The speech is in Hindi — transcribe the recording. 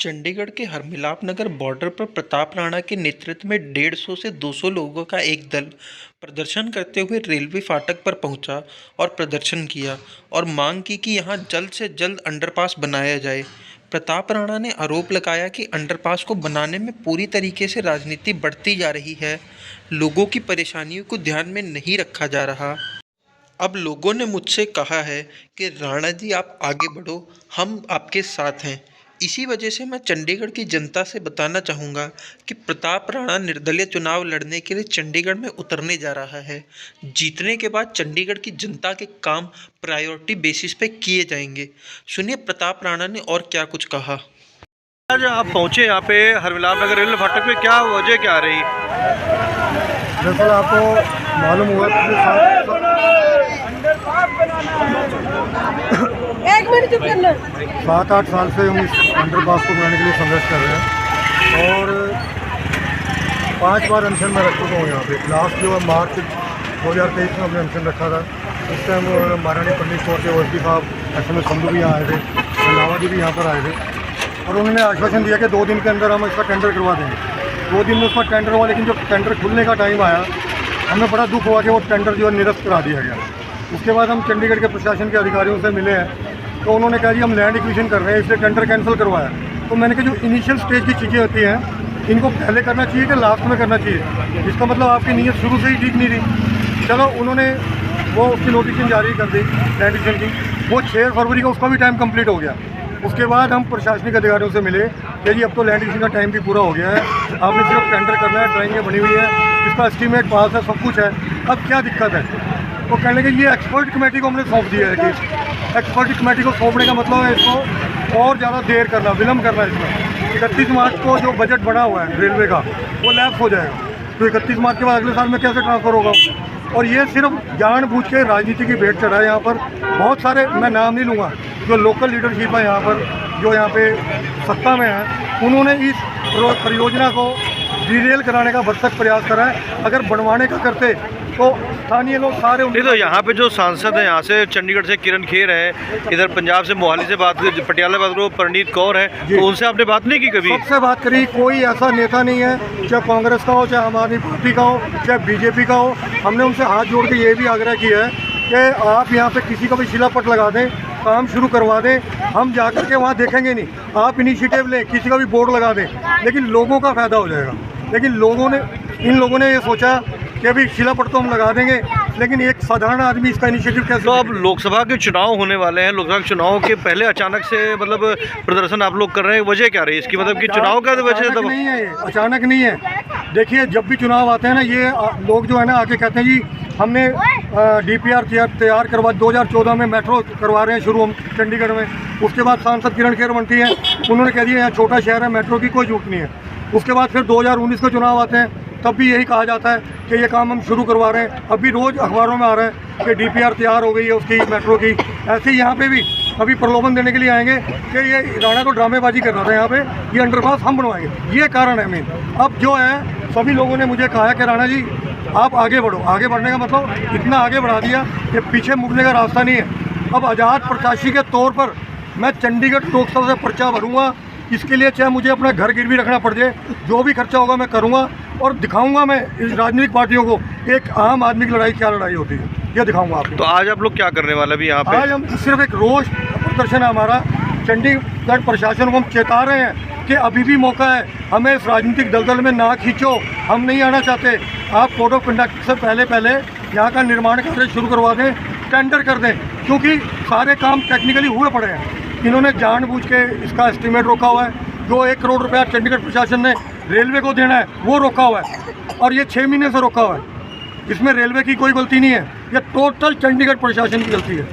चंडीगढ़ के हरमिलाप नगर बॉर्डर पर प्रताप राणा के नेतृत्व में 150 से 200 लोगों का एक दल प्रदर्शन करते हुए रेलवे फाटक पर पहुंचा और प्रदर्शन किया और मांग की कि यहां जल्द से जल्द अंडरपास बनाया जाए। प्रताप राणा ने आरोप लगाया कि अंडरपास को बनाने में पूरी तरीके से राजनीति बढ़ती जा रही है, लोगों की परेशानियों को ध्यान में नहीं रखा जा रहा। अब लोगों ने मुझसे कहा है कि राणा जी आप आगे बढ़ो, हम आपके साथ हैं। इसी वजह से मैं चंडीगढ़ की जनता से बताना चाहूँगा कि प्रताप राणा निर्दलीय चुनाव लड़ने के लिए चंडीगढ़ में उतरने जा रहा है। जीतने के बाद चंडीगढ़ की जनता के काम प्रायोरिटी बेसिस पे किए जाएंगे। सुनिए प्रताप राणा ने और क्या कुछ कहा। आज आप पहुँचे यहाँ पे हरमिलाप नगर रेलवे फाटक पे, क्या वजह क्या रही? दरअसल आपको मालूम हुआ कि 7-8 साल से हम इस अंडरपास को बनाने के लिए संघर्ष कर रहे हैं और 5 बार अनशन में रख चुका हूँ। यहाँ पे लास्ट जो है मार्च 2023 में हमने अनशन रखा था। उस टाइम महारानी पंडित कौर के वजी साहब SMS संधू भी यहाँ आए थे, रंधावा जी भी यहाँ पर आए थे और उन्होंने आश्वासन दिया कि 2 दिन के अंदर हम इसका टेंडर करवा देंगे। 2 दिन में उसका टेंडर हुआ, लेकिन जब टेंडर खुलने का टाइम आया हमें बड़ा दुख हुआ कि वो टेंडर जो है निरस्त करा दिया गया। उसके बाद हम चंडीगढ़ के प्रशासन के अधिकारियों से मिले हैं तो उन्होंने कहा जी हम लैंड एक्विजिशन कर रहे हैं, इसलिए टेंडर कैंसिल करवाया। तो मैंने कहा जो इनिशियल स्टेज की चीज़ें होती हैं इनको पहले करना चाहिए कि लास्ट में करना चाहिए, इसका मतलब आपकी नीयत शुरू से ही ठीक नहीं थी। चलो उन्होंने वो उसकी नोटिफिकेशन जारी कर दी लैंड एक्विजिशन की, वो 6 फरवरी का उसका भी टाइम कंप्लीट हो गया। उसके बाद हम प्रशासनिक अधिकारियों से मिले कि जी अब तो लैंड एक्विजिशन का टाइम भी पूरा हो गया है, आपने सिर्फ टेंडर करना है, ड्राइंगें बनी हुई है, इसका एस्टीमेट पास है, सब कुछ है, अब क्या दिक्कत है। वो कहने लगे ये एक्सपर्ट कमेटी को हमने सौंप दिया है कि एक्सपर्ट कमेटी को सौंपने का मतलब है इसको और ज़्यादा देर करना, विलम्ब करना। इसमें 31 मार्च को जो बजट बना हुआ है रेलवे का वो लैप्स हो जाएगा, तो 31 मार्च के बाद अगले साल में कैसे ट्रांसफ़र होगा। और ये सिर्फ जानबूझ के राजनीति की भेंट चढ़ा है। यहाँ पर बहुत सारे, मैं नाम नहीं लूँगा, जो लोकल लीडरशिप है यहाँ पर, जो यहाँ पे सत्ता में है, उन्होंने इस परियोजना को डिरेल कराने का भरसक प्रयास करा है। अगर बनवाने का करते तो स्थानीय लोग सारे नहीं, तो यहाँ पे जो सांसद हैं यहाँ से चंडीगढ़ से किरण खेर है, इधर पंजाब से मोहाली से बात, पटियाला बात करो परनीत कौर है, तो उनसे आपने बात नहीं की कभी? सबसे बात करी, कोई ऐसा नेता नहीं है, चाहे कांग्रेस का हो, चाहे आम आदमी पार्टी का हो, चाहे बीजेपी का हो, हमने उनसे हाथ जोड़ के ये भी आग्रह किया है कि आप यहाँ पे किसी का भी शिलापट लगा दें, काम शुरू करवा दें, हम जाकर के वहाँ देखेंगे नहीं, आप इनिशिएटिव लें, किसी का भी बोर्ड लगा दें, लेकिन लोगों का फ़ायदा हो जाएगा। लेकिन इन लोगों ने ये सोचा कि अभी शिलापट तो हम लगा देंगे, लेकिन एक साधारण आदमी इसका इनिशिएटिव कैसे। तो अब लोकसभा के चुनाव होने वाले हैं, लोकसभा चुनाव के पहले अचानक से मतलब प्रदर्शन आप लोग कर रहे हैं, वजह क्या रही इसकी? मतलब कि चुनाव का वजह तो नहीं है, अचानक नहीं है। देखिए जब भी चुनाव आते हैं ना, ये लोग जो है ना आके कहते हैं जी हमने DPR तैयार करवा, 2014 में मेट्रो करवा रहे हैं शुरू हम चंडीगढ़ में। उसके बाद सांसद किरण खेर बनती हैं, उन्होंने कह दिया यहाँ छोटा शहर है, मेट्रो की कोई जरूरत नहीं है। उसके बाद फिर 2019 के चुनाव आते हैं, तब भी यही कहा जाता है कि ये काम हम शुरू करवा रहे हैं। अभी रोज़ अखबारों में आ रहा है कि DPR तैयार हो गई है उसकी मेट्रो की। ऐसे ही यहाँ पे भी अभी प्रलोभन देने के लिए आएंगे कि ये राणा को ड्रामेबाजी कर रहा था, यहाँ पे ये अंडरपास हम बनवाएंगे, ये कारण है मेन। अब जो है सभी लोगों ने मुझे कहा है कि राणा जी आप आगे बढ़ो। आगे बढ़ने का मतलब इतना आगे बढ़ा दिया कि पीछे मुड़ने का रास्ता नहीं है। अब आज़ाद प्रत्याशी के तौर पर मैं चंडीगढ़ लोकसभा से पर्चा भरूँगा, इसके लिए चाहे मुझे अपना घर गिरवी रखना पड़ जाए, जो भी खर्चा होगा मैं करूँगा और दिखाऊंगा मैं इस राजनीतिक पार्टियों को एक आम आदमी की लड़ाई क्या लड़ाई होती है, ये दिखाऊंगा आपको। तो आज आप लोग क्या करने वाले अभी यहाँ पे? आज हम सिर्फ एक रोष प्रदर्शन है हमारा। चंडीगढ़ प्रशासन को हम चेता रहे हैं कि अभी भी मौका है, हमें इस राजनीतिक दलदल में ना खींचो, हम नहीं आना चाहते। आप कोड ऑफ कंडक्ट से पहले यहाँ का निर्माण कार्य शुरू करवा दें, टेंडर कर दें, क्योंकि सारे काम टेक्निकली हुए पड़े हैं। इन्होंने जानबूझ के इसका एस्टीमेट रोका हुआ है। जो 1 करोड़ रुपया चंडीगढ़ प्रशासन ने रेलवे को देना है वो रोका हुआ है, और ये 6 महीने से रोका हुआ है। इसमें रेलवे की कोई गलती नहीं है, ये टोटल चंडीगढ़ प्रशासन की गलती है।